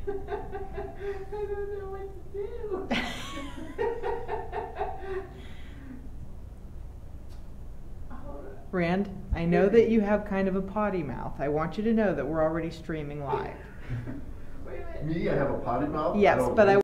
I don't know what to do. Rand, I know that you have kind of a potty mouth. I want you to know that we're already streaming live. Wait a minute. Me, I have a potty mouth? Yes, but I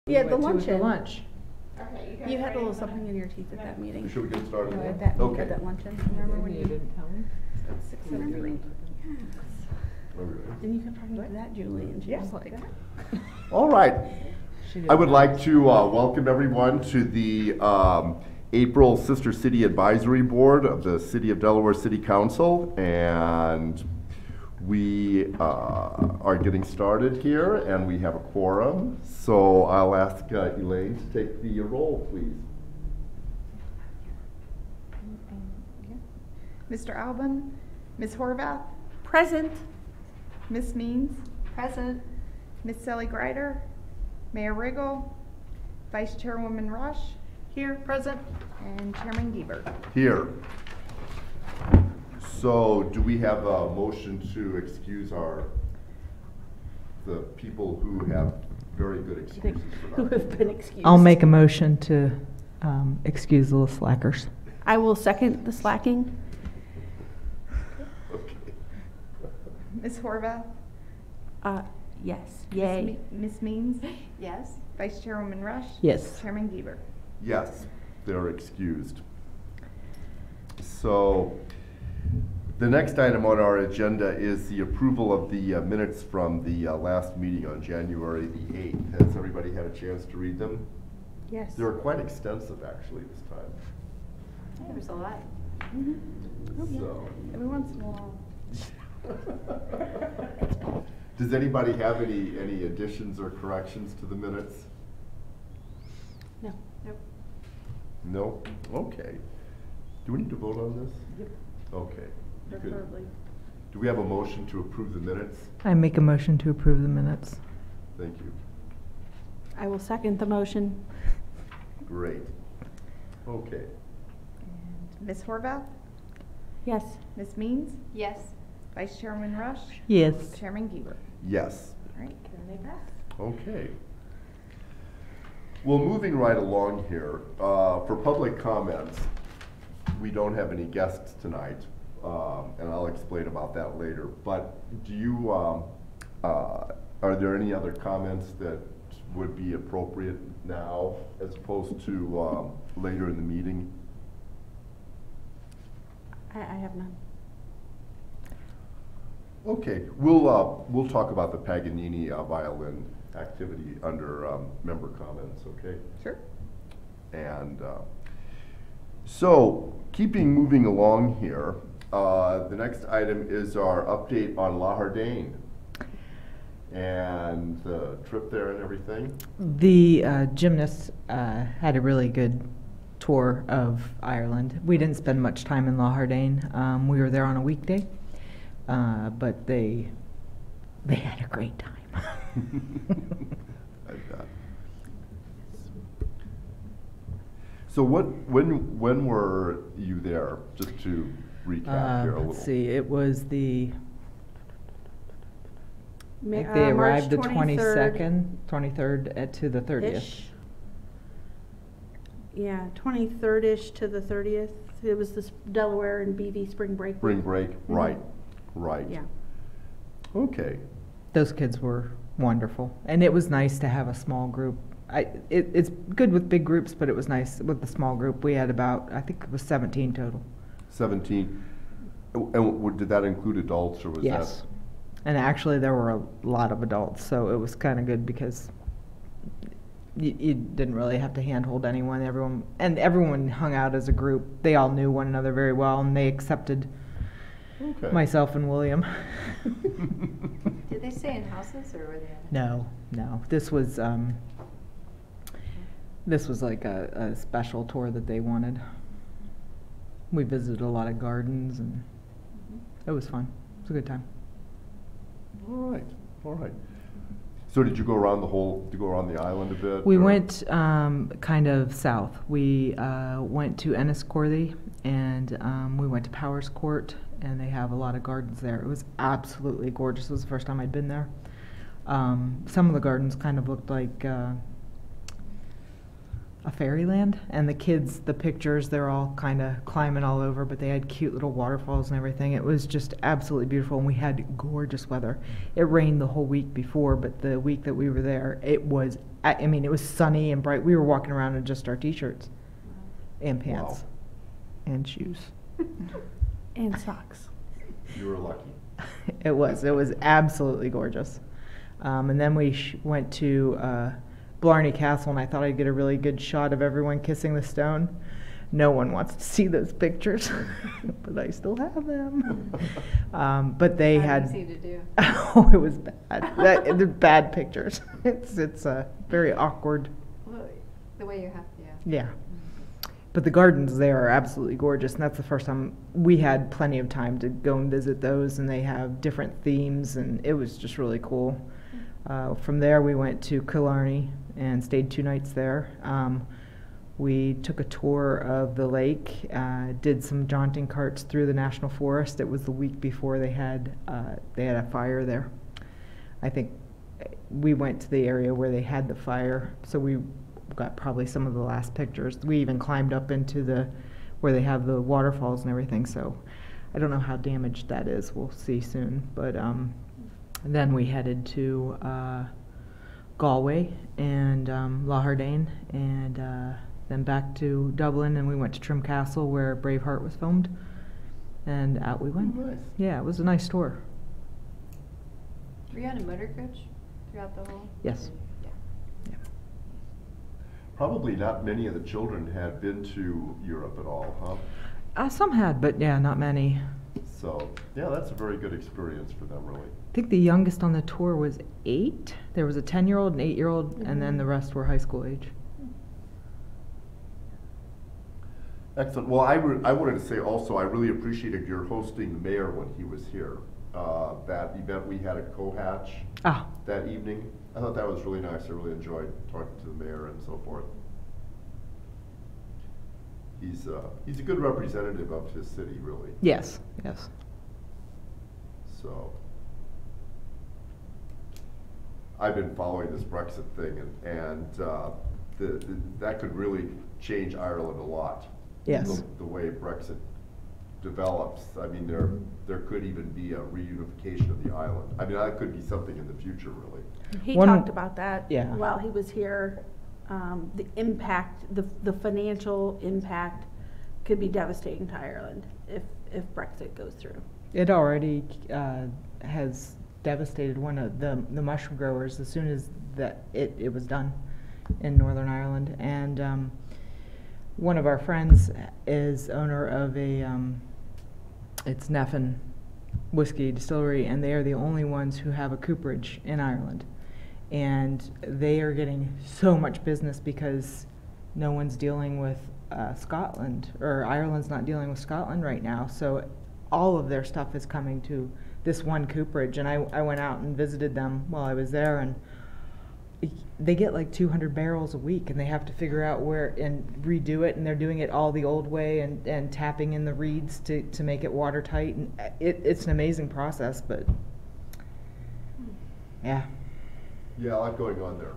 Yeah, the Went to luncheon. lunch. Okay, you guys You had a ready little for something that? in your teeth at that meeting. Should we get started? No, then? at that, Okay. at that luncheon, remember when you? didn't tell me? At 6:03. Yes. Okay. And you kept talking to that Julie, and she was like, All right. She did I would not. like to welcome everyone to the April Sister City Advisory Board of the City of Delaware City Council. And we are getting started here, and we have a quorum. So I'll ask Elaine to take the roll, please. Mr. Albin, Ms. Horvath, present. Ms. Means, Present. Ms. Sally Greider, Mayor Riggle, Vice Chairwoman Rush, Here, present. and Chairman Giebert. Here. So do we have a motion to excuse the people who have very good excuses for Who not have being been here? excused. I'll make a motion to excuse the slackers. I will second the slacking. Okay. Ms. Horvath, Yes. Ms. Yay. Ms. Means, Yes. Vice Chairwoman Rush, Yes. Chairman Giebert. Yes, they're excused. So the next item on our agenda is the approval of the minutes from the last meeting on January the 8th. Has everybody had a chance to read them? Yes. They're quite extensive, actually, this time. There's a lot. So. Every once in a while. Does anybody have any additions or corrections to the minutes? No. Nope. No? Okay. Do we need to vote on this? Yep. Okay. You could- Preferably. Do we have a motion to approve the minutes? I make a motion to approve the minutes. Thank you. I will second the motion. Great. Okay. And Ms. Horvath, Yes. Ms. Means, Yes. Vice Chairwoman Rush, Yes. Chairman Giebert. Yes. All right, can they pass? Okay. Well, moving right along here, for public comments, we don't have any guests tonight, and I'll explain about that later. But do you, are there any other comments that would be appropriate now as opposed to later in the meeting? I have none. Okay, we'll talk about the Paganini violin activity under member comments, okay? Sure. And so, moving along here, the next item is our update on La Hardane and the trip there and everything. The gymnasts had a really good tour of Ireland. We didn't spend much time in La Hardane. We were there on a weekday, but they had a great time. I bet. So when were you there? Just to recap here a little. Let's see, it was the, I Ma- think they March arrived the 23rd 23rd to the 30th. -ish. Yeah, 23rd-ish to the 30th. It was the Delaware and BV spring break. Spring week. break, right, right. Yeah. Okay. Those kids were wonderful, and it was nice to have a small group. It's good with big groups, but it was nice with the small group. We had about, I think it was 17 total. 17. And did that include adults or was Yes. And actually, there were a lot of adults, so it was kind of good because you didn't really have to handhold anyone. Everyone hung out as a group. They all knew one another very well, and they accepted Okay. myself and William. Did they stay in houses or were they? No. This was like a special tour that they wanted. We visited a lot of gardens, and it was fun. It was a good time. All right. So did you go around the island a bit? We or- went kind of south. We went to Enniscorthy, and we went to Powers Court, and they have a lot of gardens there. It was absolutely gorgeous. It was the first time I'd been there. Some of the gardens kind of looked like a fairyland, and the kids, the pictures, they're all kind of climbing all over, but they had cute little waterfalls and everything. It was just absolutely beautiful, and we had gorgeous weather. It rained the whole week before, but the week that we were there, it was, I mean, it was sunny and bright. We were walking around in just our t-shirts and pants and shoes. And socks. You were lucky. It was absolutely gorgeous. And then we went to Blarney Castle, and I thought I'd get a really good shot of everyone kissing the stone. No one wants to see those pictures, but I still have them. But they Not had. easy to do. Oh, it was bad. They're bad pictures. It's very awkward. Well, the way you have, yeah. Yeah. But the gardens there are absolutely gorgeous, and that's the first time we had plenty of time to go and visit those, and they have different themes, and it was just really cool. From there, we went to Killarney and stayed 2 nights there. We took a tour of the lake, did some jaunting carts through the national forest. It was the week before they had a fire there. I think we went to the area where they had the fire, so we got probably some of the last pictures. We even climbed up into where they have the waterfalls and everything, so I don't know how damaged that is. We'll see soon. But then we headed to Galway and Lochardane, and then back to Dublin, and we went to Trim Castle where Braveheart was filmed, and out we went. Nice. Yeah, it was a nice tour. Were you on a motor coach throughout the whole? Yes. Yeah. Probably not many of the children had been to Europe at all, huh? Some had, but yeah, not many. So, yeah, that's a very good experience for them, really. I think the youngest on the tour was 8. There was a 10-year-old, an 8-year-old, and then the rest were high school age. Excellent. Well, I wanted to say also, I really appreciated your hosting the mayor when he was here. That event we had at Cohatch that evening. I thought that was really nice. I really enjoyed talking to the mayor and so forth. He's a good representative of his city, really. Yes, yes. So, I've been following this Brexit thing, and that could really change Ireland a lot. Yes. The way Brexit develops. I mean, there could even be a reunification of the island. I mean, that could be something in the future, really. He One- talked about that Yeah. while he was here. The impact, the financial impact could be devastating to Ireland if Brexit goes through. It already has devastated one of the mushroom growers as soon as it was done in Northern Ireland. And one of our friends is owner of it's Neffin whiskey distillery, and they are the only ones who have a cooperage in Ireland. And they are getting so much business because no one's dealing with Scotland, or Ireland's not dealing with Scotland right now. So all of their stuff is coming to this one cooperage. And I went out and visited them while I was there, and they get like 200 barrels a week, and they have to figure out where and redo it, and they're doing it all the old way and tapping in the reeds to make it watertight. And it's an amazing process, but yeah. Yeah, a lot going on there.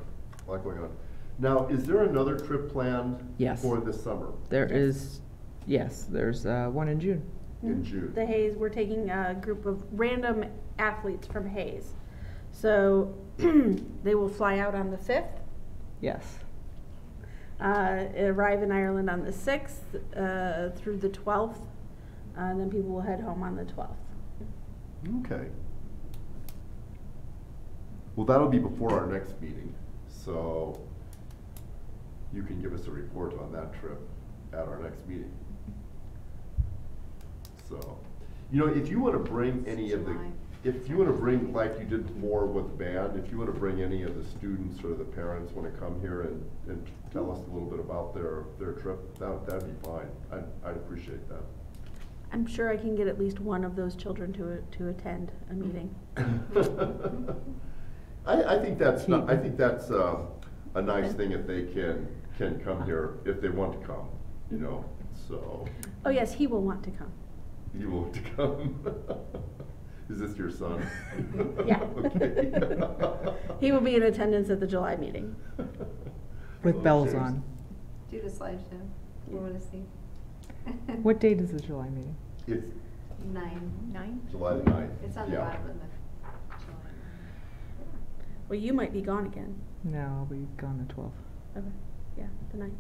A lot going on. Now, is there another trip planned Yes. for this summer? There's one in June. In June? The Hayes, we're taking a group of random athletes from Hayes. So they will fly out on the 5th, Yes. arrive in Ireland on the 6th through the 12th, and then people will head home on the 12th. Okay. Well, that'll be before our next meeting, so you can give us a report on that trip at our next meeting. So, if you want to bring any of the, July. if you want to bring, like you did before with the band, if you want to bring any of the students or the parents want to come here and tell us a little bit about their trip, that'd be fine. I'd appreciate that. I'm sure I can get at least one of those children to attend a meeting. I think that's a nice thing if they can come here if they want to come, so. Oh yes, he will want to come. You want to come? Is this your son? Yeah. Okay. He will be in attendance at the July meeting. With Well, bells James. on. Do the slideshow. We want to see. What date is the July meeting? It's 9. July the 9th. It's on the yeah. bottom of the July. Well, you might be gone again. No, I'll be gone the 12th. Okay, yeah, the 9th.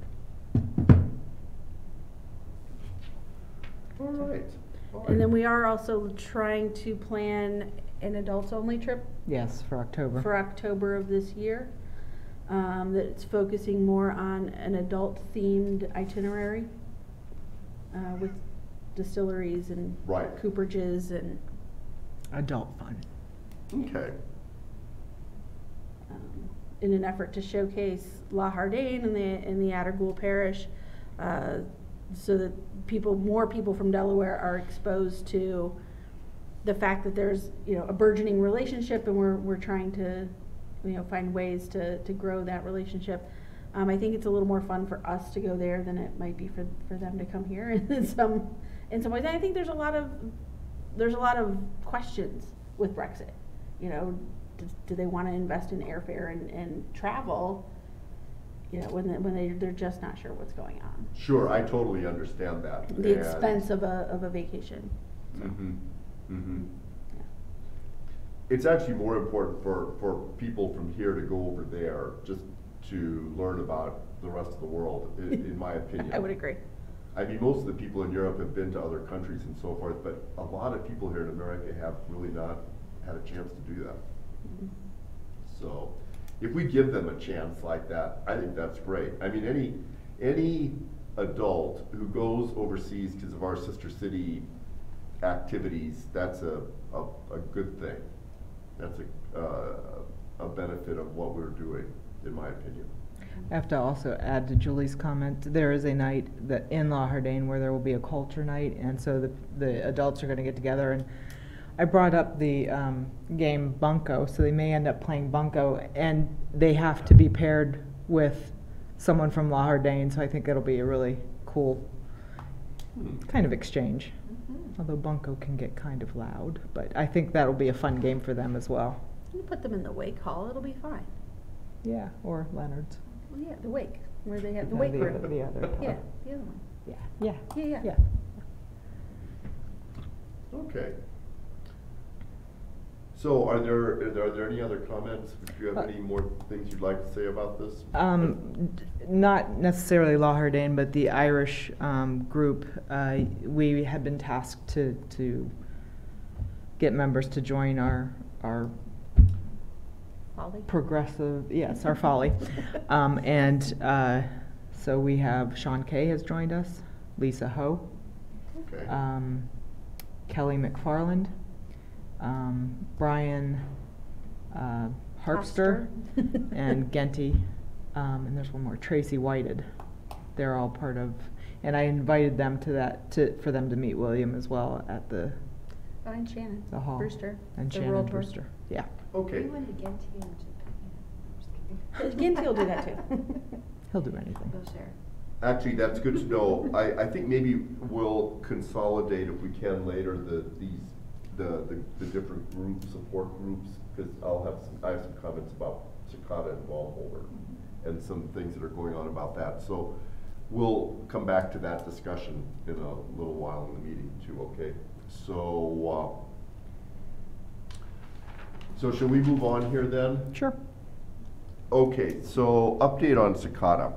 All right. And then we are also trying to plan an adults-only trip Yes, for October. for October of this year. That's focusing more on an adult-themed itinerary with distilleries and Right. cooperages and Adult fun. Okay. in an effort to showcase La Hardane in the Attergool Parish, so that more people from Delaware are exposed to the fact that there's, a burgeoning relationship, and we're trying to, find ways to grow that relationship. I think it's a little more fun for us to go there than it might be for them to come here in some ways. And I think there's a lot of questions with Brexit. Do they want to invest in airfare and travel? When they're just not sure what's going on. Sure, I totally understand that. The expense of a vacation. Mm-hmm. Mm-hmm. Yeah. It's actually more important for people from here to go over there just to learn about the rest of the world, in my opinion. I would agree. I mean, most of the people in Europe have been to other countries and so forth, but a lot of people here in America have really not had a chance to do that. Mm-hmm. So, if we give them a chance like that, I think that's great. I mean, any adult who goes overseas because of our sister city activities, that's a good thing. That's a benefit of what we're doing, in my opinion. I have to also add to Julie's comment, there is a night that in La Hardane where there will be a culture night, and so the adults are going to get together. And I brought up the game Bunko, so they may end up playing Bunko, and they have to be paired with someone from La Hardane, so I think it'll be a really cool kind of exchange. Although Bunko can get kind of loud, but I think that'll be a fun game for them as well. You put them in the wake hall, it'll be fine. Yeah, or Leonard's. Well, yeah, the wake, where they have the No, wake the room. other- the other hall. Yeah, the other one. Yeah. Yeah. Okay. So are there any other comments? Do you have any more things you'd like to say about this? Not necessarily La Hardane, but the Irish group, we have been tasked to get members to join our Folly. progressive, yes, our folly. So we have Sean Kay has joined us, Lisa Ho, Okay. Kelly McFarland, Brian Harpster, and Genty, and there's one more, Tracy Whited. They're all part of, and I invited them for them to meet William as well at the Oh, and Shannon. hall. Brewster. And the Shannon World Tour. Brewster. Yeah. Okay. We went to Genty and Japan. I'm just Genty will do that too. He'll do anything. We'll share. Actually, that's good to know. I think maybe we'll consolidate if we can later the different groups, support groups, because I have some comments about Cicada and Wallholder and some things that are going on about that. So we'll come back to that discussion in a little while in the meeting too. Okay. So shall we move on here then? Sure. Okay, so update on Cicada.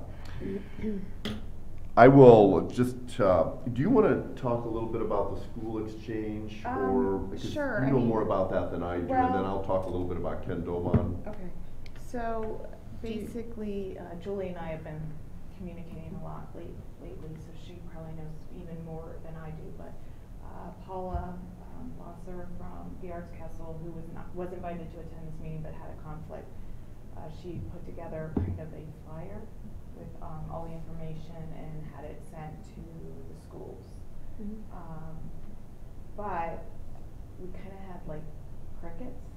I will just, do you want to talk a little bit about the school exchange? Or, because sure, you I know mean, more about that than I do, and then well- I'll talk a little bit about Ken Doman. Okay, so Basically, Julie and I have been communicating a lot lately, so she probably knows even more than I do, but Paula Losser from the Arts Castle, who was invited to attend this meeting but had a conflict, she put together kind of a flyer with all the information and had it sent to the schools. But we kind of had like crickets.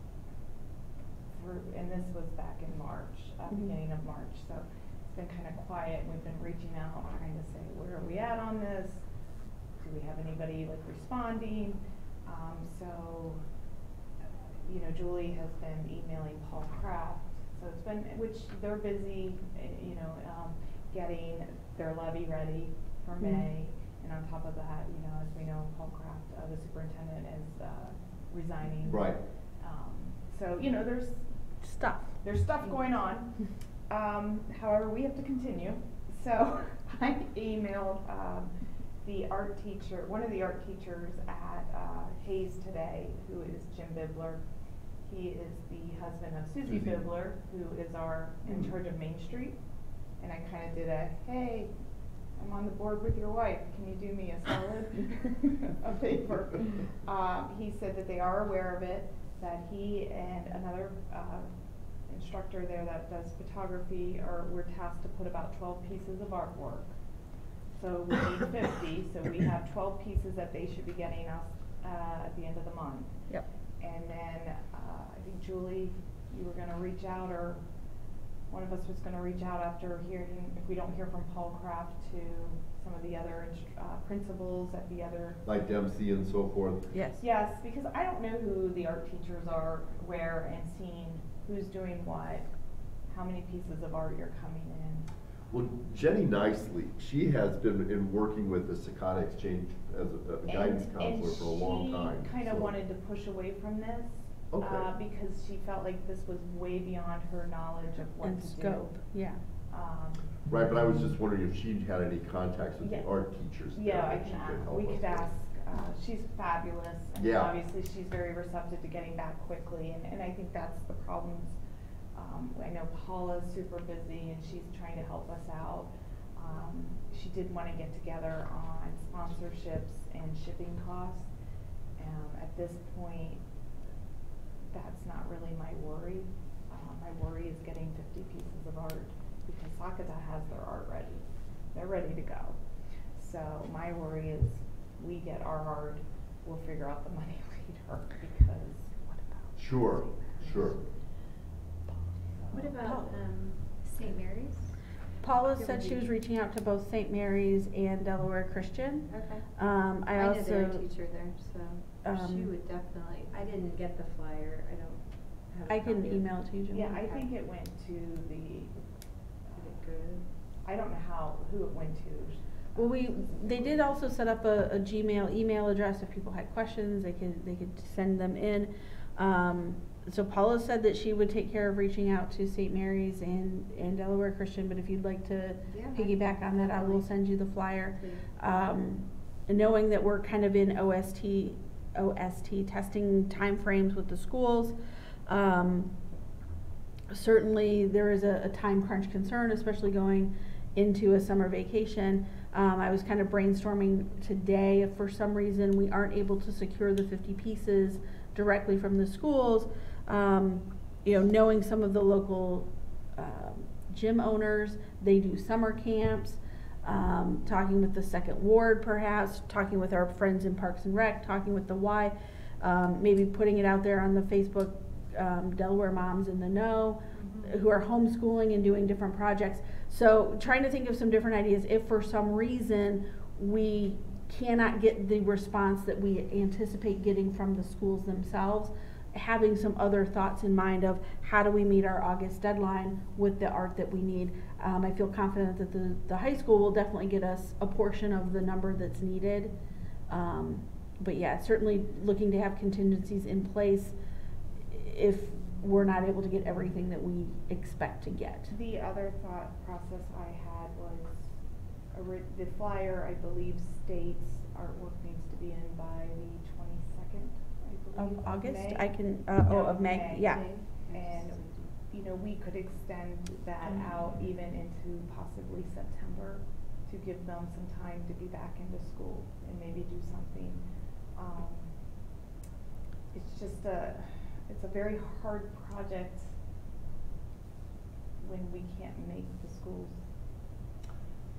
And this was back in March, beginning of March, so it's been kind of quiet. We've been reaching out, trying to say, where are we at on this? Do we have anybody like responding? Julie has been emailing Paul Kraft, so it's been, which they're busy, getting their levy ready for May. And on top of that, you know, as we know, Paul Kraft, the superintendent, is resigning. Right. So, you know, there's Stuff. stuff going on. However, we have to continue. So I emailed the art teacher, one of the art teachers at Hayes today, who is Jim Bibler. He is the husband of Susie Bibler, who is in charge of Main Street. And I kind of did hey, I'm on the board with your wife. Can you do me a solid, a favor? He said that they are aware of it, that he and another instructor there that does photography were tasked to put about 12 pieces of artwork. So we need 50, so we have 12 pieces that they should be getting us at the end of the month. Yep. And then I think Julie, you were going to reach out, or one of us was going to reach out after hearing, if we don't hear from Paul Kraft, to some of the other principals at the other. Like Dempsey and so forth? Yes. Yes, because I don't know who the art teachers are, where, and seeing who's doing what, how many pieces of art you're coming in. Well, Jenny Nicely, she has been working with the Sakata Exchange as a guidance counselor for a long time. And she kind of wanted to push away from this. Okay. Because she felt like this was way beyond her knowledge of what And to scope, do. yeah. Right, but I was just wondering if she had any contacts with Yeah. the art teachers. there Yeah, I that she can could ask. help We us could with. ask. She's fabulous. And Yeah. obviously she's very receptive to getting back quickly, and I think that's the problems. I know Paula's super busy and she's trying to help us out. She did want to get together on sponsorships and shipping costs. At this point, that's not really my worry. My worry is getting 50 pieces of art, because Sakata has their art ready. They're ready to go. So my worry is we get our art, we'll figure out the money later, because what about? Sure, sure. What about St. Mary's? Paula said she was reaching out to both St. Mary's and Delaware Christian. Okay. I know they're a also, teacher there, so she would definitely, I didn't get the flyer, I don't have a I can copy of email it to you, Julie. Yeah, I think it went to the, Is it good? I don't know who it went to. Well, they did also set up a Gmail email address. If people had questions, they could send them in. So Paula said that she would take care of reaching out to St. Mary's and Delaware Christian, but if you'd like to Yeah, piggyback on that, I will definitely. send you the flyer. Please. Knowing that we're kind of in OST testing timeframes with the schools, certainly there is a time crunch concern, especially going into a summer vacation. I was kind of brainstorming today, if for some reason we aren't able to secure the 50 pieces directly from the schools, knowing some of the local gym owners, they do summer camps, talking with the second ward perhaps, talking with our friends in Parks and Rec, talking with the Y, maybe putting it out there on the Facebook, Delaware Moms in the Know, who are homeschooling and doing different projects. So trying to think of some different ideas if for some reason we cannot get the response that we anticipate getting from the schools themselves, having some other thoughts in mind of how do we meet our August deadline with the art that we need. I feel confident that the high school will definitely get us a portion of the number that's needed. But yeah, certainly looking to have contingencies in place if we're not able to get everything that we expect to get. The other thought process I had was the flyer, I believe, states artwork needs to be in by the 22nd, I believe. Of August? May. I can, No, of May, yeah. And, we could extend that out even into possibly September to give them some time to be back into school and maybe do something. It's just it's a very hard project when we can't make the schools.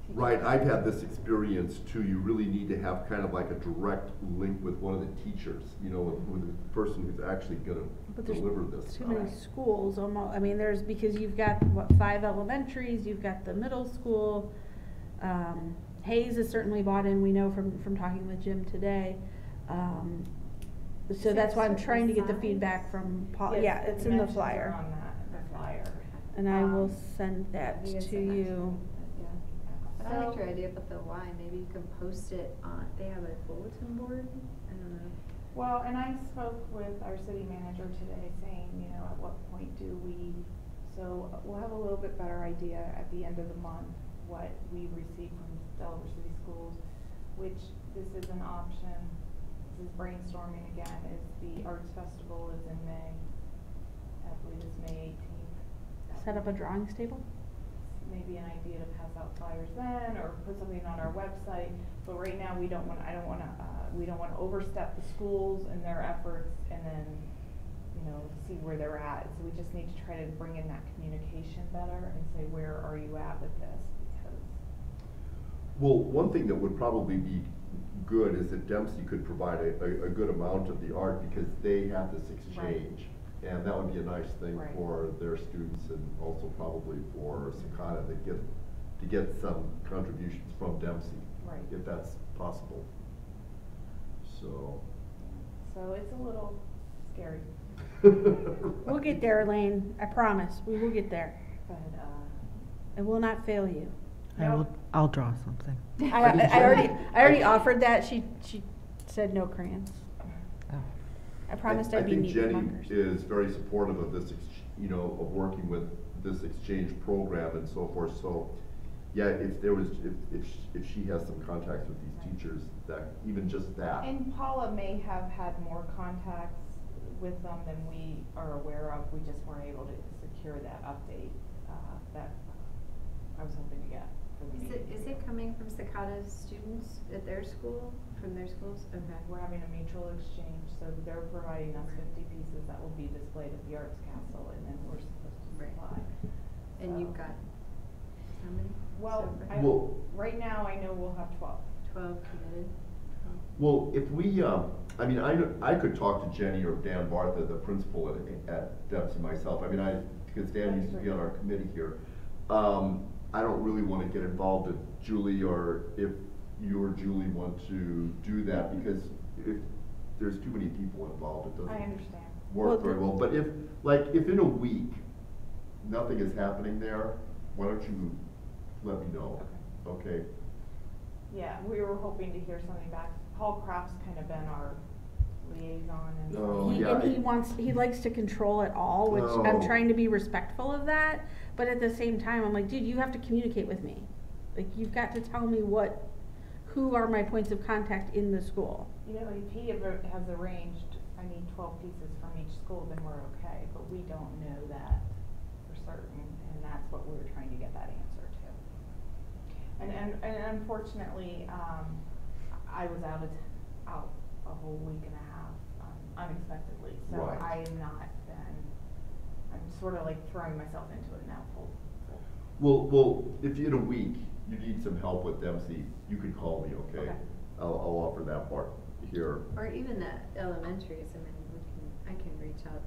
Right, I've had this experience too. You really need to have kind of like a direct link with one of the teachers, with the person who's actually gonna deliver this. Too many stuff. schools almost, because you've got, 5 elementaries, you've got the middle school. Hayes is certainly bought in, we know from talking with Jim today. So that's why I'm trying to get the feedback from Paul. Yes, Yeah, it's in the dimensions are flyer. on the flyer. And I will send that You guys to sent that to you. me, but I liked your idea about the Y. Maybe you can post it on, they have a bulletin board? I don't know. Well, and I spoke with our city manager today saying, you know, at what point do we, so we'll have a little bit better idea at the end of the month what we receive from Delaware City Schools, which this is an option. This is brainstorming again, is the Arts Festival is in May. I believe it's May 18th. Set up a drawings table? Maybe an idea to pass out flyers then, or put something on our website. But right now, we don't want to overstep the schools and their efforts, and then, you know, see where they're at. So we just need to try to bring in that communication better and say, where are you at with this? Because Well, one thing that would probably be good is that Dempsey could provide a good amount of the art, because they have this exchange. And that would be a nice thing Right. for their students, and also probably for Sakata to get some contributions from Dempsey. Right. If that's possible. So. it's a little scary, We'll get there, Elaine. I promise. We will get there. but I will not fail you. I'll draw something. I already offered that. She said no crayons. Oh. I promised I'd be I think neat with Jenny markers. is very supportive of this, of working with this exchange program and so forth. So, yeah, if she has some contacts with these teachers, that even just that. And Paula may have had more contacts with them than we are aware of. We just weren't able to secure that update that I was hoping to get for the meeting. Is it coming from Sakata's students at their school, from their schools? Okay. We're having a mutual exchange, so they're providing us 50 pieces that will be displayed at the Arts Council, and then we're supposed to Right. supply. And So- you've got how many? Well, So far? right now I know we'll have 12. 12 committed. Well, if we, I could talk to Jenny or Dan Bartha, the principal at Dempsey myself. Because Dan used to be on our committee here. I don't really want to get involved if Julie, or if you or Julie want to do that, because if there's too many people involved, it I doesn't understand. work very well. But if in a week, nothing is happening there, why don't you let me know? Okay? Yeah, we were hoping to hear something back. Paul Kraft's kind of been our liaison, and Oh, He, yeah, and he likes to control it all, which I'm No. trying to be respectful of that. But at the same time, I'm like, dude, you have to communicate with me. Like, you've got to tell me who are my points of contact in the school. you know, if he has arranged, I need 12 pieces from each school, then we're okay. But we don't know that for certain, and that's what we were trying to get that answer to. And unfortunately, I was out a whole week and a half unexpectedly, so Right. I am not then. I'm sort of like throwing myself into it now full. Well, if in a week you need some help with Dempsey, you can call me, okay? Okay. I'll offer that part here. Or even the elementaries. I can reach out,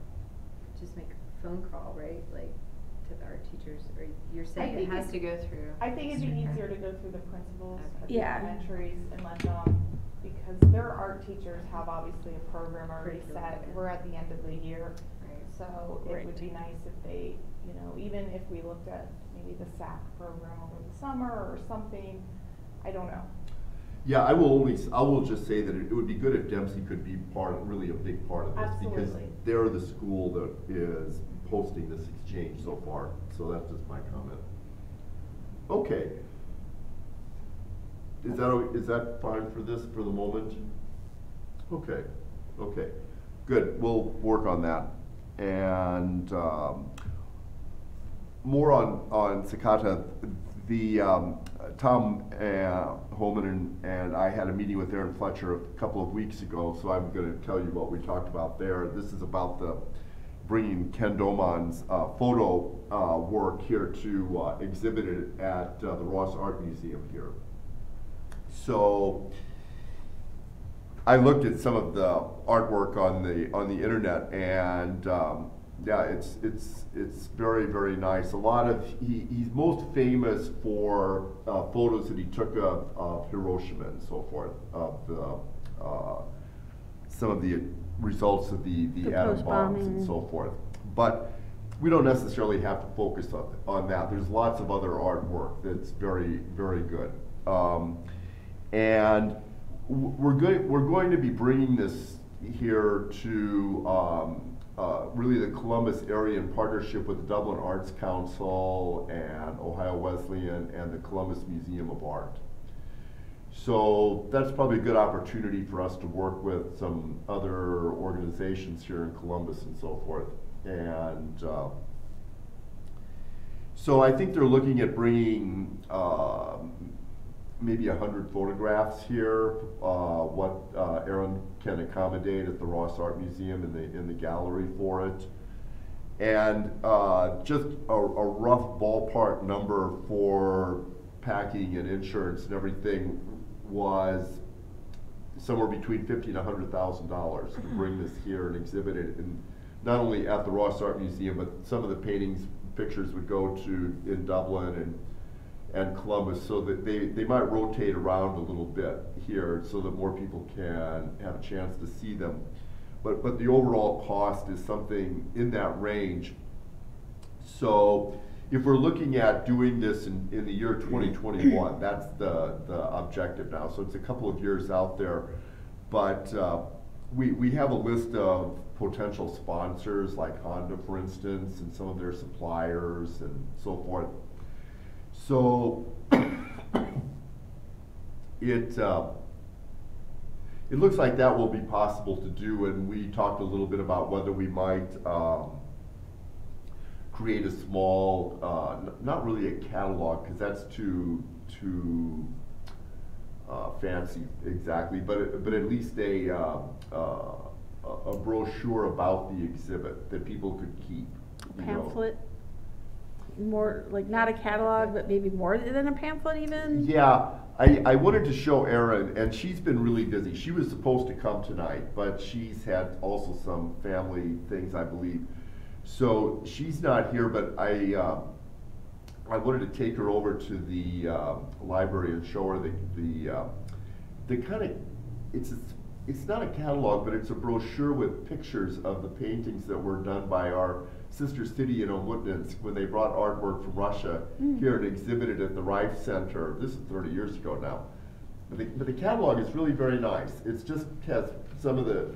just make a phone call, right? Like to our teachers. Or you're saying it think has to go through. I think it'd be easier to go through the principals Okay. at the Yeah. elementaries and let them, because their art teachers have obviously a program already Curriculum, set. yeah. We're at the end of the year. Right. So it Right. would be nice if they, you know, even if we looked at maybe the SAC program over the summer or something, I don't know. Yeah, I will just say that it would be good if Dempsey could be really a big part of this. Because Absolutely. they're the school that is hosting this exchange so far. So that's just my comment. Okay. Is that fine for the moment? Okay, good, we'll work on that. And more on Sakata, Tom Holman and I had a meeting with Aaron Fletcher a couple of weeks ago, so I'm going to tell you what we talked about there. This is about bringing Ken Domon's photo work here to exhibit it at the Ross Art Museum here. So I looked at some of the artwork on the internet, and yeah, it's very, very nice. A lot of he's most famous for photos that he took of Hiroshima and so forth, of some of the results of the atom bombs and post-bombing. so forth. But we don't necessarily have to focus on that. There's lots of other artwork that's very, very good. And we're going to be bringing this here to really the Columbus area in partnership with the Dublin Arts Council and Ohio Wesleyan and the Columbus Museum of Art. So that's probably a good opportunity for us to work with some other organizations here in Columbus and so forth. And so I think they're looking at bringing maybe 100 photographs here, what Aaron can accommodate at the Ross Art Museum in the gallery for it. And just a rough ballpark number for packing and insurance and everything was somewhere between $50,000 and $100,000 to bring this here and exhibit it, and not only at the Ross Art Museum, but some of the paintings, pictures would go to in Dublin and Columbus, so that they might rotate around a little bit here so that more people can have a chance to see them. But the overall cost is something in that range. So if we're looking at doing this in the year 2021, that's the objective now. So it's a couple of years out there, but we have a list of potential sponsors like Honda, for instance, and some of their suppliers and so forth. So it looks like that will be possible to do, and we talked a little bit about whether we might create a small, not really a catalog, because that's too fancy exactly, but at least a brochure about the exhibit that people could keep. Pamphlet? More, like not a catalog, but maybe more than a pamphlet even? Yeah, I wanted to show Erin, and she's been really busy. She was supposed to come tonight, but she's had also some family things, I believe. So she's not here, but I wanted to take her over to the library and show her the kind of, it's not a catalog, but it's a brochure with pictures of the paintings that were done by our sister city in Omutnitz when they brought artwork from Russia here and exhibited at the Reif Center. This is 30 years ago now. But the catalog is really very nice. It's just has some of the,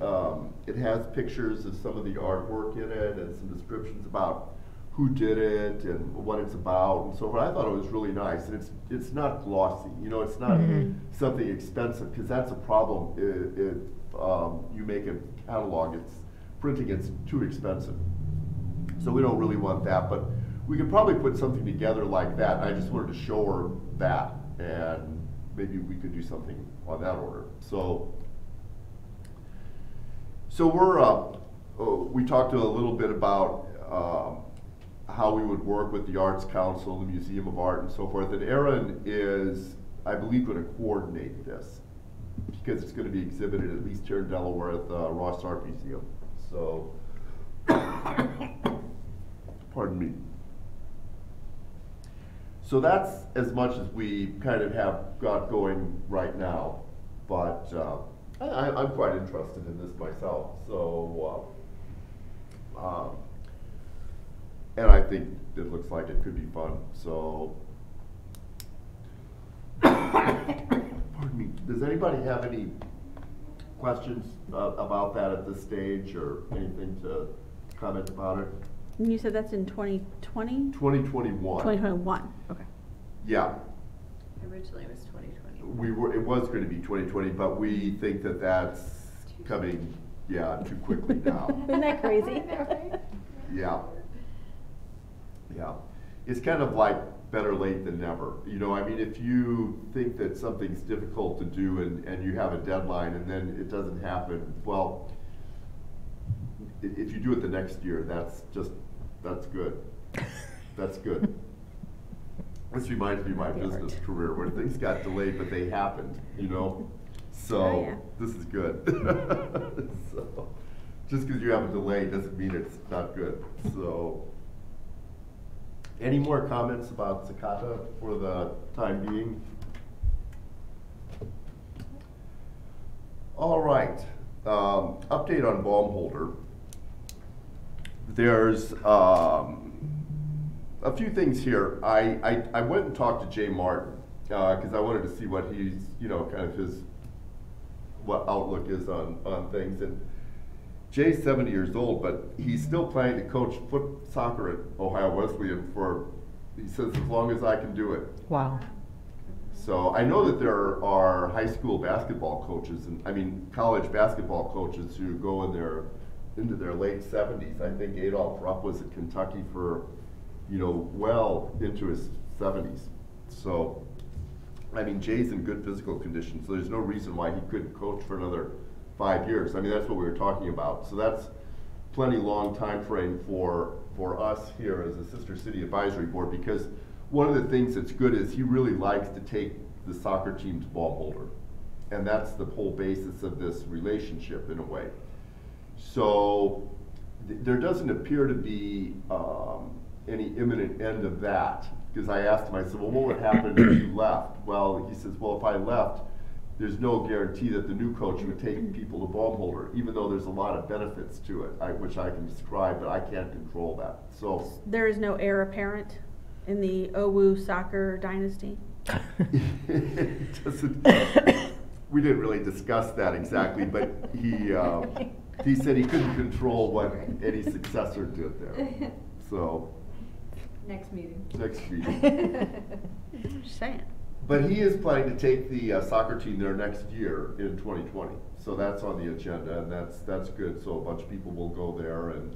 it has pictures of some of the artwork in it and some descriptions about who did it and what it's about and so forth. I thought it was really nice, and it's not glossy. You know, it's not something expensive, because that's a problem if you make a catalog. It's printing. It's too expensive. So we don't really want that, but we could probably put something together like that. I just wanted to show her that, and maybe we could do something on that order. So we're we talked a little bit about how we would work with the Arts Council, the Museum of Art, and so forth. And Erin is, I believe, going to coordinate this, because it's going to be exhibited at least here in Delaware at the Ross Art Museum. So. Pardon me. So that's as much as we kind of have got going right now, but I'm quite interested in this myself. So, and I think it looks like it could be fun. So, pardon me. Does anybody have any questions about that at this stage, or anything to comment about it? And you said that's in 2020? 2021. 2021, okay. Yeah. Originally it was 2020. It was going to be 2020, but we think that that's coming, too quickly now. Isn't that crazy? Yeah. Yeah. It's kind of like better late than never. You know, I mean, if you think that something's difficult to do and you have a deadline and then it doesn't happen, well, if you do it the next year, that's good. That's good. This reminds me of my business career, where things got delayed, but they happened, you know? So, This is good. So, just because you have a delay doesn't mean it's not good. So, any more comments about Sakata for the time being? All right. Update on Baumholder. there's a few things here. I went and talked to Jay Martin because I wanted to see what he's, kind of what outlook is on things. And Jay's 70 years old, but he's still planning to coach soccer at Ohio Wesleyan he says, as long as I can do it. Wow. So I know that there are high school basketball coaches, college basketball coaches who go into their late 70s. I think Adolph Rupp was at Kentucky for, well into his 70s. So, Jay's in good physical condition, so there's no reason why he couldn't coach for another 5 years. That's what we were talking about. So that's plenty long time frame for us here as a Sister City Advisory Board, because one of the things that's good is he really likes to take the soccer team to Baumholder. And that's the whole basis of this relationship in a way. So there doesn't appear to be any imminent end of that. Because I asked him, I said, well, what would happen if you left? Well, he says, well, if I left, there's no guarantee that the new coach would take people to Baumholder, even though there's a lot of benefits to it, which I can describe, but I can't control that. So there is no heir apparent in the Owu soccer dynasty? It doesn't, we didn't really discuss that exactly, but he said he couldn't control what any successor did there. So Next meeting. Just saying. But he is planning to take the soccer team there next year in 2020. So that's on the agenda, and that's good. So a bunch of people will go there, and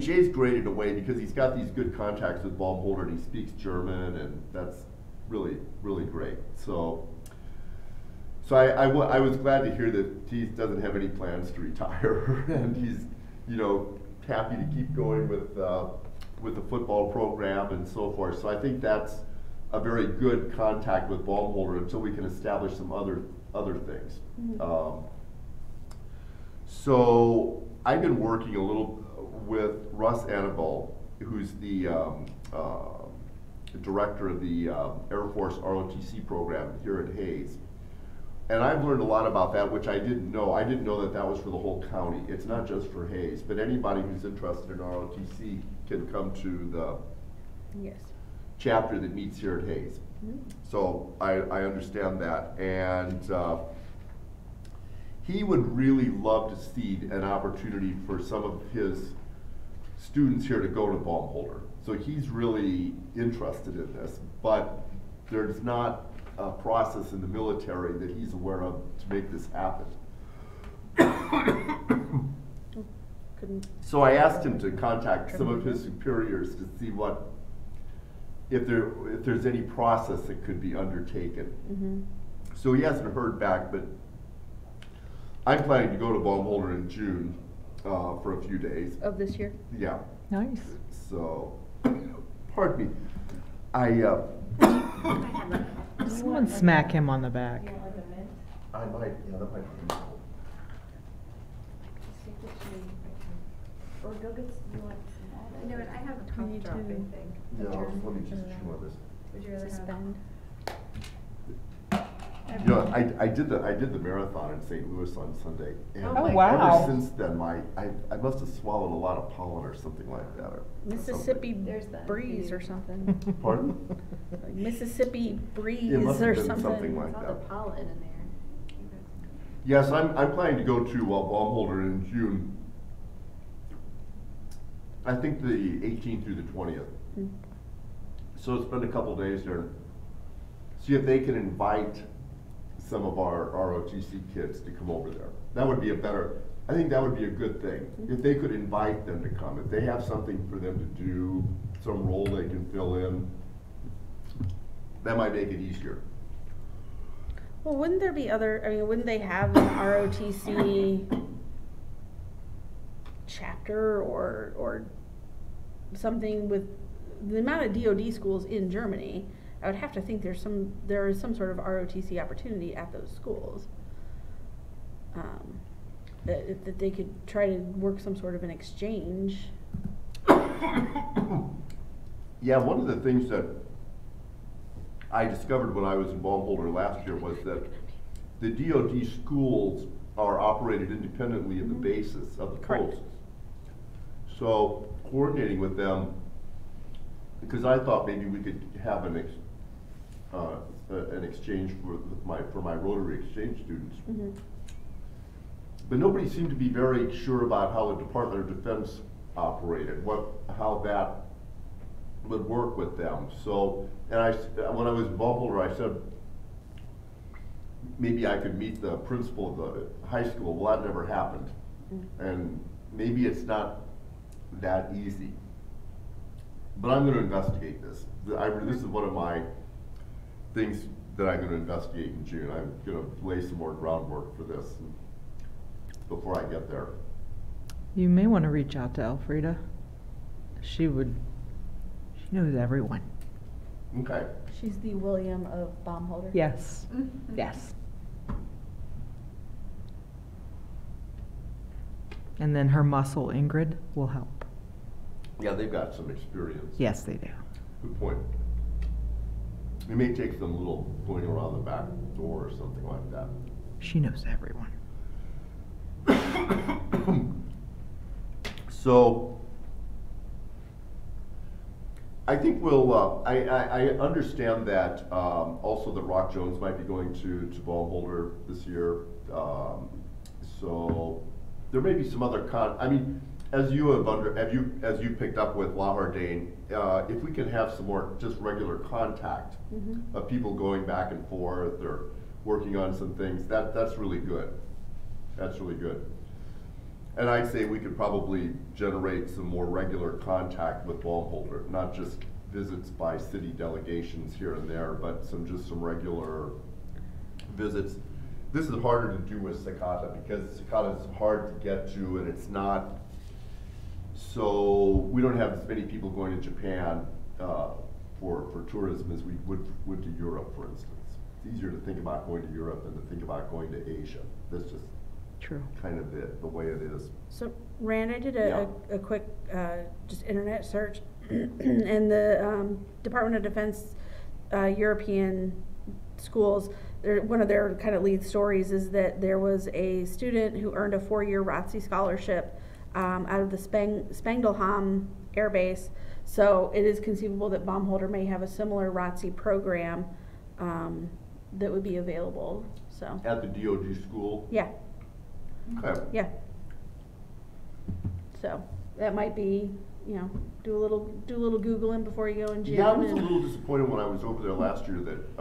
Jay's great in a way because he's got these good contacts with Baumholder, and he speaks German, and that's really, really great. So I was glad to hear that he doesn't have any plans to retire, and he's, happy to keep going with the football program and so forth. So I think that's a very good contact with Baumholder until we can establish some other things. Mm-hmm. So I've been working a little with Russ Annabelle, who's the director of the Air Force ROTC program here at Hayes. And I've learned a lot about that, which I didn't know. I didn't know that was for the whole county. It's not just for Hayes, but anybody who's interested in ROTC can come to the chapter that meets here at Hayes. Mm-hmm. So I understand that. And he would really love to see an opportunity for some of his students here to go to Baumholder. So he's really interested in this, but there's not a process in the military that he's aware of to make this happen. So I asked him to contact some of his superiors to see if there's any process that could be undertaken. Mm-hmm. So he hasn't heard back, but I'm planning to go to Baumholder in June for a few days. Of this year? Yeah. Nice. So, pardon me. Someone smack him on the back. I might, that might be useful. Or go get you know what, I have a cough drop, I think. Yeah, let me just chew on this. Would you rather Suspend. I did the marathon in St. Louis on Sunday, and Oh, wow. ever since then, I must have swallowed a lot of pollen or something like that. Or Mississippi There's that. breeze or something. something. Pardon? Like Mississippi breeze It must have or been something. something like It's all that. the pollen in there. Yes, I'm planning to go to Baumholder in June. I think the 18th through the 20th. Mm. So spend a couple days there. See if they can invite some of our ROTC kids to come over there. That would be I think that would be a good thing. If they could invite them to come, if they have something for them to do, some role they can fill in, that might make it easier. Well, wouldn't there be wouldn't they have an ROTC chapter or something with the amount of DoD schools in Germany? I would have to think there is some sort of ROTC opportunity at those schools. That they could try to work some sort of an exchange. Yeah, one of the things that I discovered when I was in Baumholder last year was that the DoD schools are operated independently of the bases of the posts. So coordinating with them, because I thought maybe we could have an exchange for my Rotary Exchange students. But nobody seemed to be very sure about how the Department of Defense operated, how that would work with them. So, and when I was in Baumholder, I said, maybe I could meet the principal of the high school. Well, that never happened. And maybe it's not that easy. But I'm going to investigate this. This is one of my things that I'm going to investigate in June. I'm going to lay some more groundwork for this before I get there. You may want to reach out to Elfrida. She knows everyone. Okay. She's the William of Baumholder. Yes. Yes. And then her muscle, Ingrid, will help. Yeah, they've got some experience. Yes, they do. Good point. It may take some little going around the back door or something like that. She knows everyone. So, I think we'll, I understand that also that Rock Jones might be going to Baumholder this year. So, there may be some other I mean, as you picked up with La Hardane, if we can have some more just regular contact of people going back and forth or working on some things, that's really good. That's really good. And I'd say we could probably generate some more regular contact with Baumholder, not just visits by city delegations here and there, but some regular visits. This is harder to do with Secata because Secata is hard to get to, and it's not. So we don't have as many people going to Japan for tourism as we would to Europe, for instance. It's easier to think about going to Europe than to think about going to Asia. That's just True. kind of the way it is. So Rand, I did a quick just internet search, and the Department of Defense European schools, one of their kind of lead stories is that there was a student who earned a 4-year ROTC scholarship out of the Spangdahlem Air Base. So it is conceivable that Baumholder may have a similar ROTC program that would be available. So At the DOD school? yeah. Okay. Yeah. So that might be, do a little Googling before you go in June. Yeah, I was a little disappointed when I was over there last year that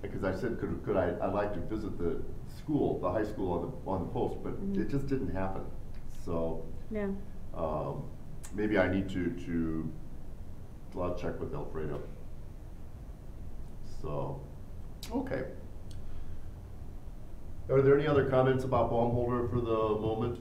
because I said could I'd like to visit the school, the high school on the post, but it just didn't happen. So Yeah. maybe I need to I'll check with Alfredo. So okay. Are there any other comments about Baumholder for the moment?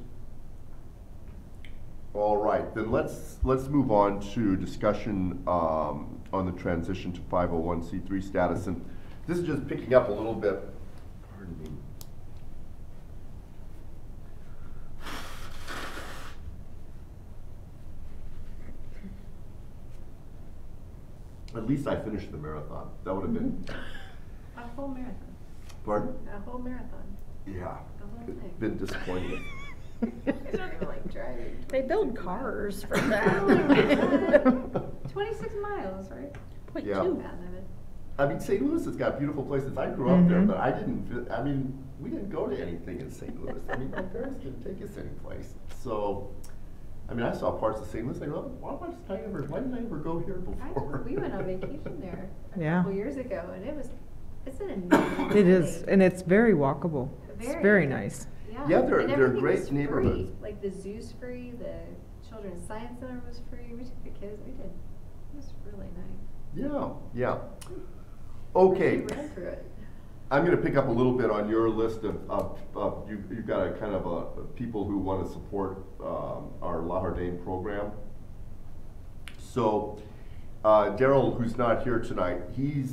All right, then let's move on to discussion on the transition to 501c3 status, and this is just picking up a little bit. Pardon me. At least I finished the marathon. That would have been. A whole marathon. Pardon? A whole marathon. Yeah. The whole It's thing. been disappointing. It's not even like driving. They build cars for that. 26 miles, right? Yeah. .2. Math of it. I mean, St. Louis has got beautiful places. I grew up there, Mhm. but we didn't go to anything in St. Louis. I mean, my parents didn't take us any place. So, I mean, I saw parts of St. Louis. I go, why didn't I ever go here before? We went on vacation there a Yeah. couple years ago, and it's an amazing It is, city. and it's very walkable. It's very nice. Yeah, they're and everything great was neighborhoods. Free. Like the zoo's free, the children's science center was free. We took the kids. It was really nice. Yeah. Okay. We ran through it. I'm going to pick up a little bit on your list of you've got a kind of a people who want to support our La Hardane program. So Daryl, who's not here tonight, he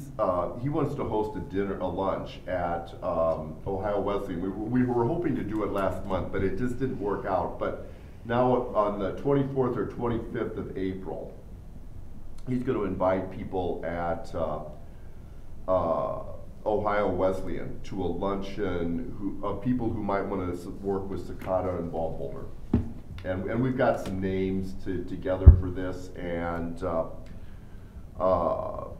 wants to host a lunch at Ohio Wesleyan. We were hoping to do it last month, but it just didn't work out. But now on the 24th or 25th of April, he's going to invite people at Ohio Wesleyan to a luncheon of people who might want to work with Cicada and Baumholder. And we've got some names together for this, and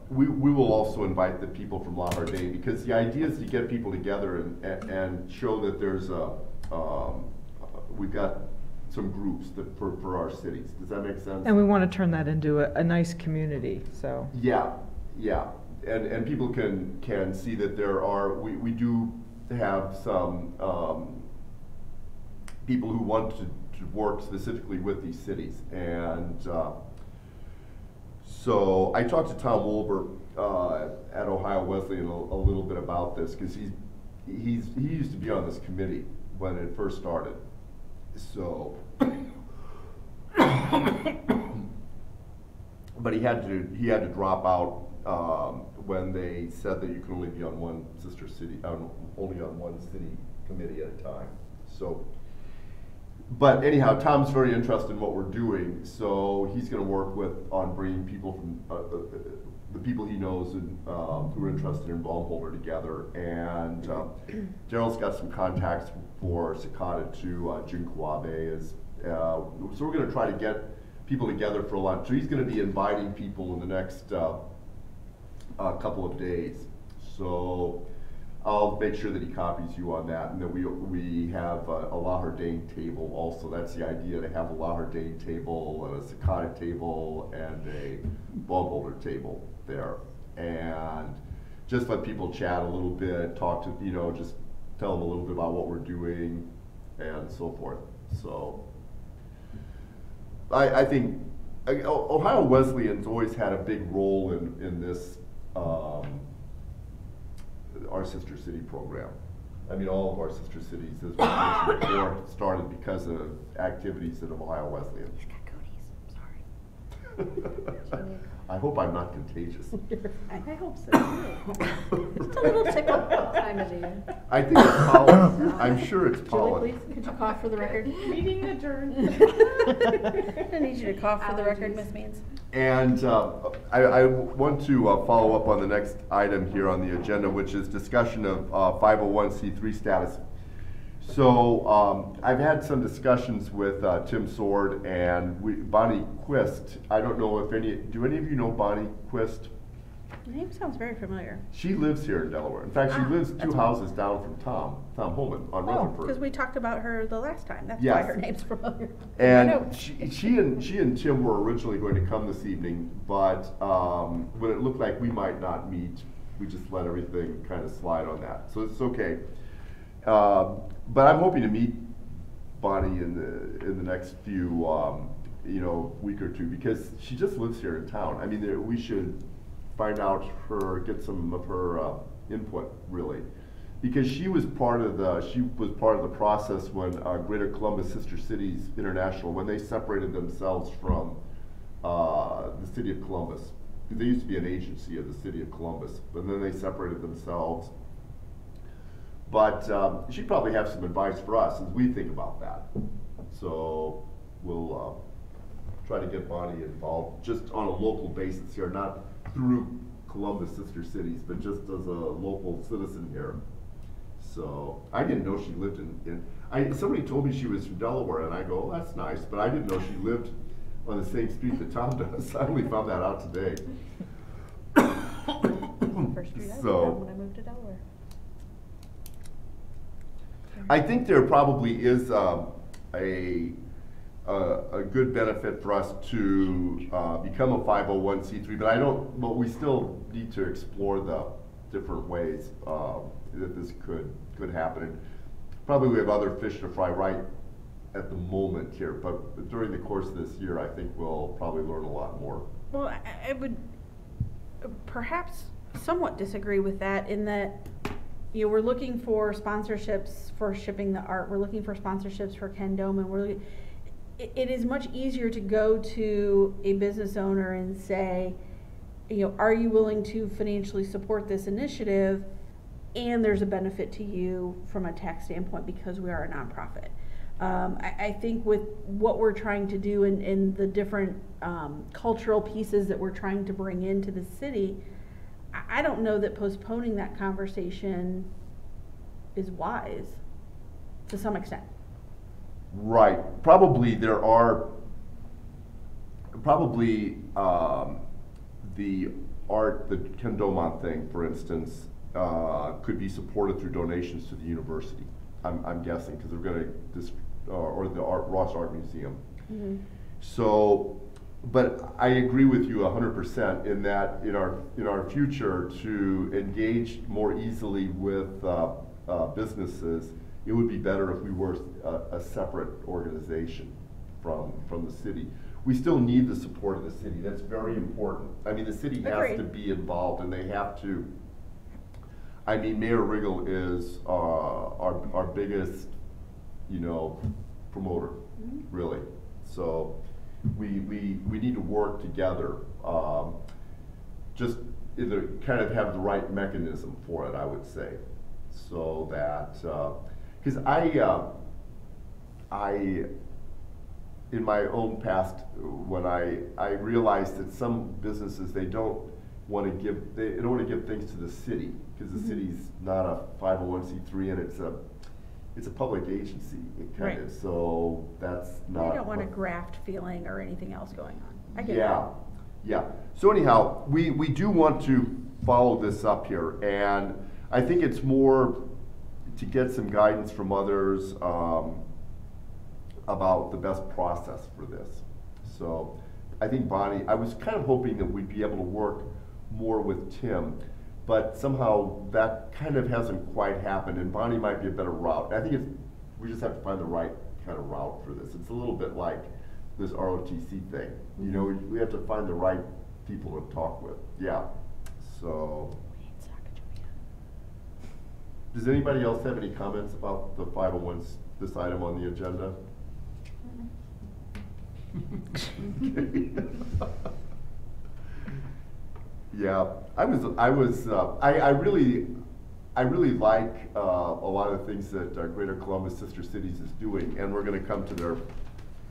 we will also invite the people from La Hardain, because the idea is to get people together and show that there's we've got some groups for our cities. Does that make sense? And we want to turn that into a nice community, so. Yeah, yeah, and people can see that we do have some people who want to work specifically with these cities, and so I talked to Tom Wolber at Ohio Wesleyan a little bit about this, because he used to be on this committee when it first started. So, but he had to drop out when they said that you can only be on one sister city, only on one city committee at a time. So, but anyhow, Tom's very interested in what we're doing, so he's going to work on bringing people from the people he knows and who are interested in Baumholder together. And Daryl's got some contacts for Cicada too. June Kawabe is. So we're going to try to get people together for lunch. So he's going to be inviting people in the next couple of days. So I'll make sure that he copies you on that, and that we have a La Hardain table also. That's the idea, to have a La Hardain table, and a Cicada table, and a Baumholder table there, and just let people chat a little bit, talk to, just tell them a little bit about what we're doing, and so forth. So I think Ohio Wesleyan's always had a big role in this. Our sister city program. I mean, all of our sister cities, as we mentioned before, started because of activities at Ohio Wesleyan. He's got cooties. I'm sorry. I hope I'm not contagious. I hope so too. Just a little tickle. Time of the year. I think it's pollen. I'm sure it's Julie, pollen. please, could you cough for the record? Meeting adjourned. I need you to cough for the record, Allergies. Miss Means. And I want to follow up on the next item here on the agenda, which is discussion of 501c3 status. So I've had some discussions with Tim Sword and Bonnie Quist. I don't know if do any of you know Bonnie Quist? The name sounds very familiar. She lives here in Delaware. In fact, she lives two houses down from Tom Holman on Rutherford. Because we talked about her the last time. That's Yes. why her name's familiar. And she and Tim were originally going to come this evening, but when it looked like we might not meet, we just let everything kind of slide on that. So it's okay. But I'm hoping to meet Bonnie in the next few week or two, because she just lives here in town. I mean, we should find out get some of her input, really, because she was part of the process when Greater Columbus Sister Cities International, when they separated themselves from the city of Columbus. They used to be an agency of the city of Columbus, but then they separated themselves. But she'd probably have some advice for us as we think about that. So we'll try to get Bonnie involved just on a local basis here, not through Columbus Sister Cities, but just as a local citizen here. So I didn't know she lived somebody told me she was from Delaware, and I go, oh, that's nice, but I didn't know she lived on the same street that Tom does. I only found that out today. First street I lived So- on when I moved to Delaware. I think there probably is a good benefit for us to become a 501c3, but we still need to explore the different ways that this could happen. And probably we have other fish to fry right at the moment here, but during the course of this year, I think we'll probably learn a lot more. Well, I would perhaps somewhat disagree with that, in that, we're looking for sponsorships for shipping the art. We're looking for sponsorships for Ken Doman. It is much easier to go to a business owner and say, are you willing to financially support this initiative? And there's a benefit to you from a tax standpoint because we are a nonprofit. I think with what we're trying to do and the different cultural pieces that we're trying to bring into the city, I don't know that postponing that conversation is wise to some extent. Right. Probably there are, the art, the Ken Domont thing, for instance, could be supported through donations to the university. I'm guessing, because they're going to, or the Ross Art Museum. Mm-hmm. So, but I agree with you 100% in that in our future to engage more easily with businesses, it would be better if we were a separate organization from the city. We still need the support of the city. That's very important. I mean, the city has Agreed. to be involved, and they have to. I mean, Mayor Riggle is our biggest, promoter, really. So we need to work together, just kind of have the right mechanism for it, I would say, so that because I in my own past, when I realized that some businesses, they don't want to give things to the city, because the city's not a 501c3 and it's a public agency, Right. so that's not. I don't want a graft feeling or anything else going on. I get Yeah, that. yeah. So anyhow, we do want to follow this up here, and I think it's more to get some guidance from others about the best process for this. So I think Bonnie, I was kind of hoping that we'd be able to work more with Tim, but somehow that kind of hasn't quite happened, and Bonnie might be a better route. I think we just have to find the right kind of route for this. It's a little bit like this ROTC thing. We have to find the right people to talk with. Yeah. So, does anybody else have any comments about the 501s, this item on the agenda? Yeah, I really like a lot of the things that Greater Columbus Sister Cities is doing, and we're going to come to their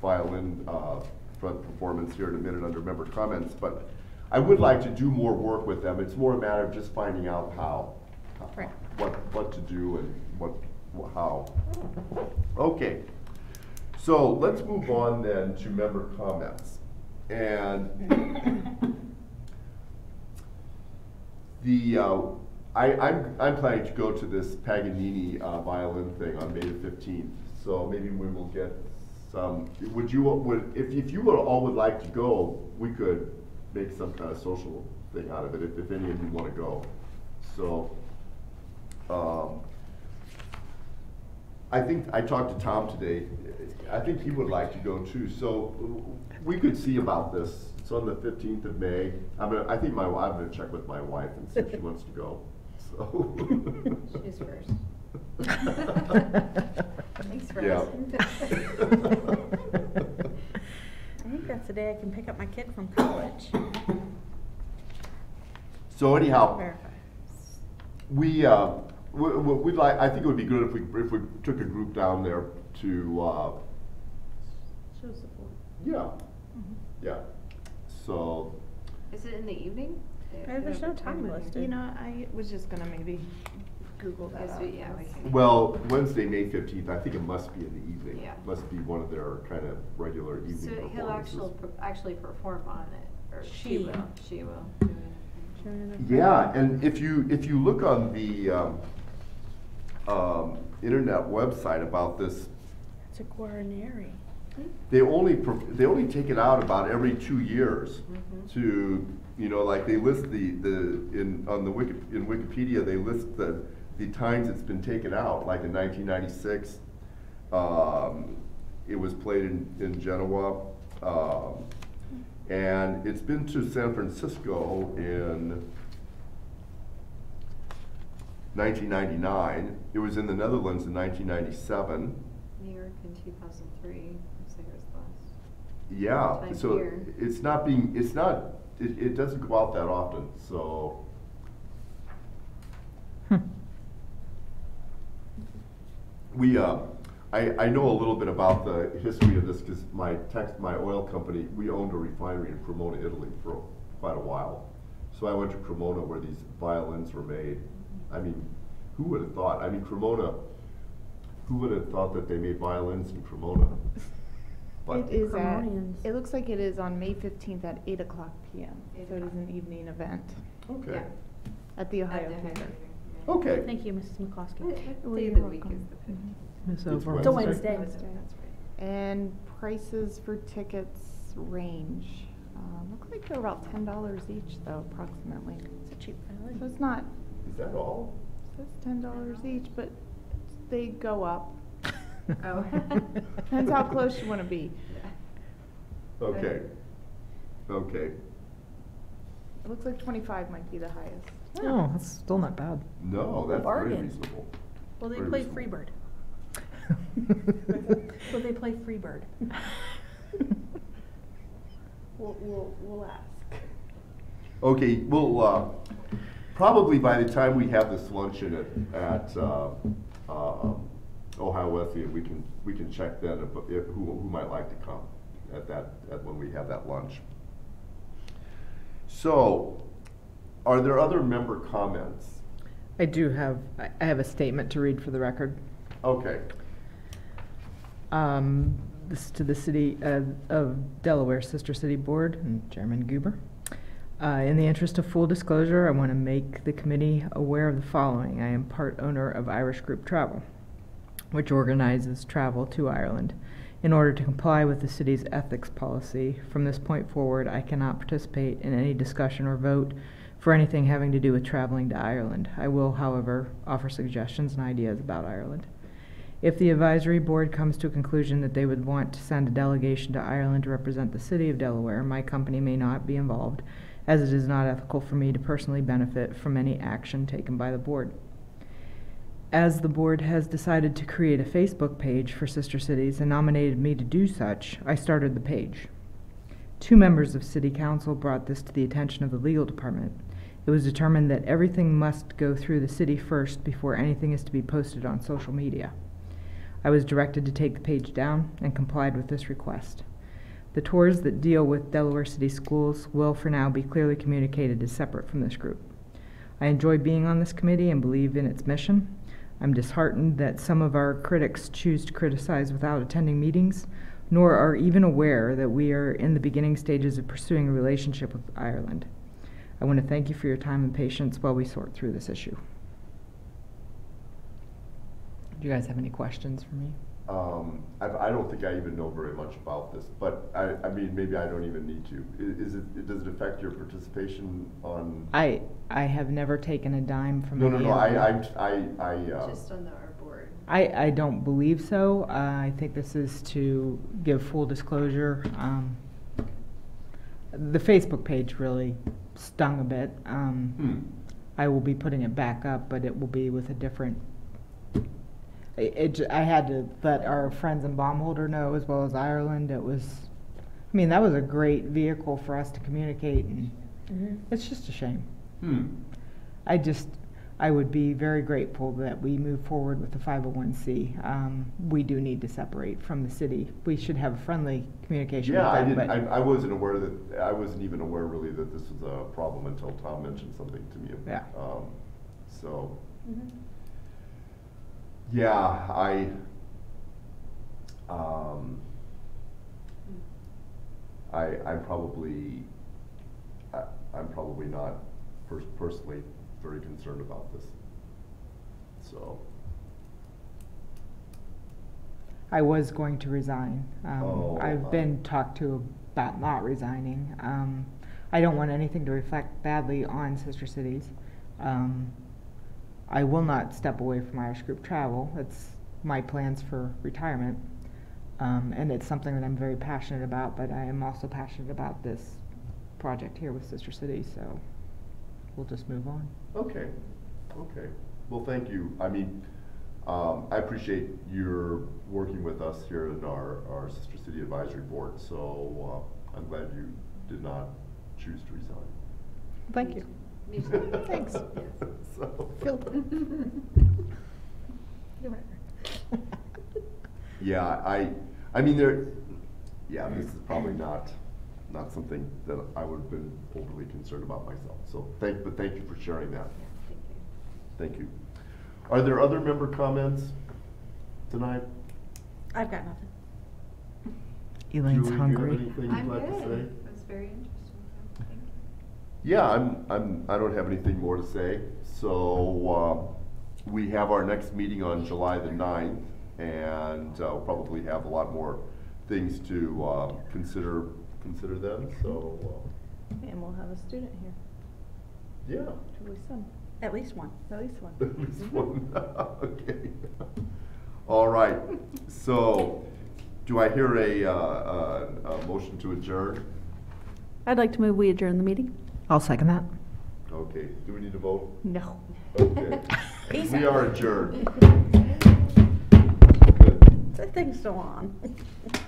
violin front performance here in a minute under member comments. But I would like to do more work with them. It's more a matter of just finding out how, Right. what to do and how. Okay. So let's move on then to member comments. And I'm planning to go to this Paganini violin thing on May the 15th. So maybe we will get some. If you all would like to go, we could make some kind of social thing out of it if any of you want to go. So. I think I talked to Tom today. I think he would like to go too. So we could see about this. It's on the 15th of May. I'm gonna check with my wife and see if she wants to go. So. She's first. Thanks for Yeah. asking. I think that's the day I can pick up my kid from college. So anyhow, Verify. we'd like. I think it would be good if we took a group down there to. Show support. Yeah. Yeah. So. Is it in the evening? There's no time listed. I was just gonna maybe Google that Yes, out. we can. Well, Wednesday, May 15th. I think it must be in the evening. Yeah. Must be one of their kind of regular evening So performances. he'll actually perform on it, or She. she will do it. Yeah, and if you look on the internet website about this, It's a Guarneri. they only take it out about every 2 years. Mhm. To like they list in Wikipedia they list the times it's been taken out. Like in 1996, it was played in Genoa. And it's been to San Francisco in 1999. It was in the Netherlands in 1997. New York in 2003, looks like it was the last. Yeah, Time so here. it doesn't go out that often, so. I know a little bit about the history of this because my oil company, we owned a refinery in Cremona, Italy for quite a while. So I went to Cremona where these violins were made. I mean, who would have thought? I mean, Cremona, who would have thought that they made violins in Cremona? But It is at, Cremonians. it looks like it is on May 15th at 8 o'clock PM. 8 So it is o'clock. an evening event okay, Yeah. at the Ohio At the Theater. yeah. okay. Thank you, Mrs. McCloskey. What Well, day you're of the week welcome. is the 15th? Miss It's Over. It's a Wednesday. Wednesday. That's right. And prices for tickets range. Look like they're about $10 each though, approximately. It's a cheap So violin. it's not, Is that all? it says $10 each, but they go up. Oh. Depends how close you want to be. Yeah. Okay. Okay. It looks like 25 might be the highest. Oh, that's still not bad. No, that's very Bargain. reasonable. Will they Very play reasonable. Freebird? Will they play Freebird? We'll ask. Okay, well, probably by the time we have this luncheon at Ohio Wesleyan, we can check then if who might like to come at when we have that lunch. So, are there other member comments? I do have, I have a statement to read for the record. Okay. This is to the City of Delaware Sister City Board and Chairman Goober. In the interest of full disclosure, I want to make the committee aware of the following. I am part owner of Irish Group Travel, which organizes travel to Ireland. In order to comply with the city's ethics policy, from this point forward, I cannot participate in any discussion or vote for anything having to do with traveling to Ireland. I will, however, offer suggestions and ideas about Ireland. If the advisory board comes to a conclusion that they would want to send a delegation to Ireland to represent the city of Delaware, my company may not be involved, as it is not ethical for me to personally benefit from any action taken by the board. As the board has decided to create a Facebook page for Sister Cities and nominated me to do such, I started the page. 2 members of City Council brought this to the attention of the legal department. It was determined that everything must go through the city first before anything is to be posted on social media. I was directed to take the page down and complied with this request. The tours that deal with Delaware City schools will for now be clearly communicated as separate from this group. I enjoy being on this committee and believe in its mission. I'm disheartened that some of our critics choose to criticize without attending meetings, nor are even aware that we are in the beginning stages of pursuing a relationship with Ireland. I want to thank you for your time and patience while we sort through this issue. Do you guys have any questions for me? I don't think I even know very much about this, but I mean, maybe I don't even need to. Does it affect your participation on? I have never taken a dime from No, any no, of Just on our board. I don't believe so. I think this is to give full disclosure. The Facebook page really stung a bit. I will be putting it back up, but it will be with a different. I had to let our friends in Baumholder know, as well as Ireland. It was, I mean, that was a great vehicle for us to communicate, and it's just a shame. I would be very grateful that we move forward with the 501c. We do need to separate from the city. We should have a friendly communication Yeah, with them. I wasn't aware that, I wasn't even aware really that this was a problem until Tom mentioned something to me. Yeah. So, yeah, I'm probably not personally very concerned about this. So. I was going to resign. I've been my. talked to about not resigning. I don't want anything to reflect badly on Sister Cities. I will not step away from Irish Group Travel. It's my plans for retirement. And it's something that I'm very passionate about, but I am also passionate about this project here with Sister Cities, so we'll just move on. Okay, okay. Well, thank you. I mean, I appreciate your working with us here in our Sister City Advisory Board, so I'm glad you did not choose to resign. Thank you. Me too. Thanks. Yes. So, yeah, I mean, this is probably not not something that I would have been overly concerned about myself. So thank you for sharing that. Yeah, thank you. Thank you. Are there other member comments tonight? I've got nothing. Elaine's Julie, hungry. do you have anything I'm you'd like good. to say? It was very interesting, so thank you. Yeah, I don't have anything more to say. So, we have our next meeting on July the 9th, and we'll probably have a lot more things to consider then, so, And we'll have a student here, yeah. Julie's son, At least one. at least one. At least one. Okay. All right, so, do I hear a motion to adjourn? I'd like to move we adjourn the meeting. I'll second that. Okay, do we need to vote? No. Okay. Peace We out. are adjourned. That thing's still on.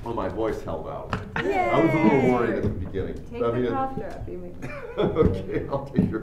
Well, my voice held out. Yay! I was a little worried at the beginning. Take I the mean, cough drop, you make. Okay, I'll take your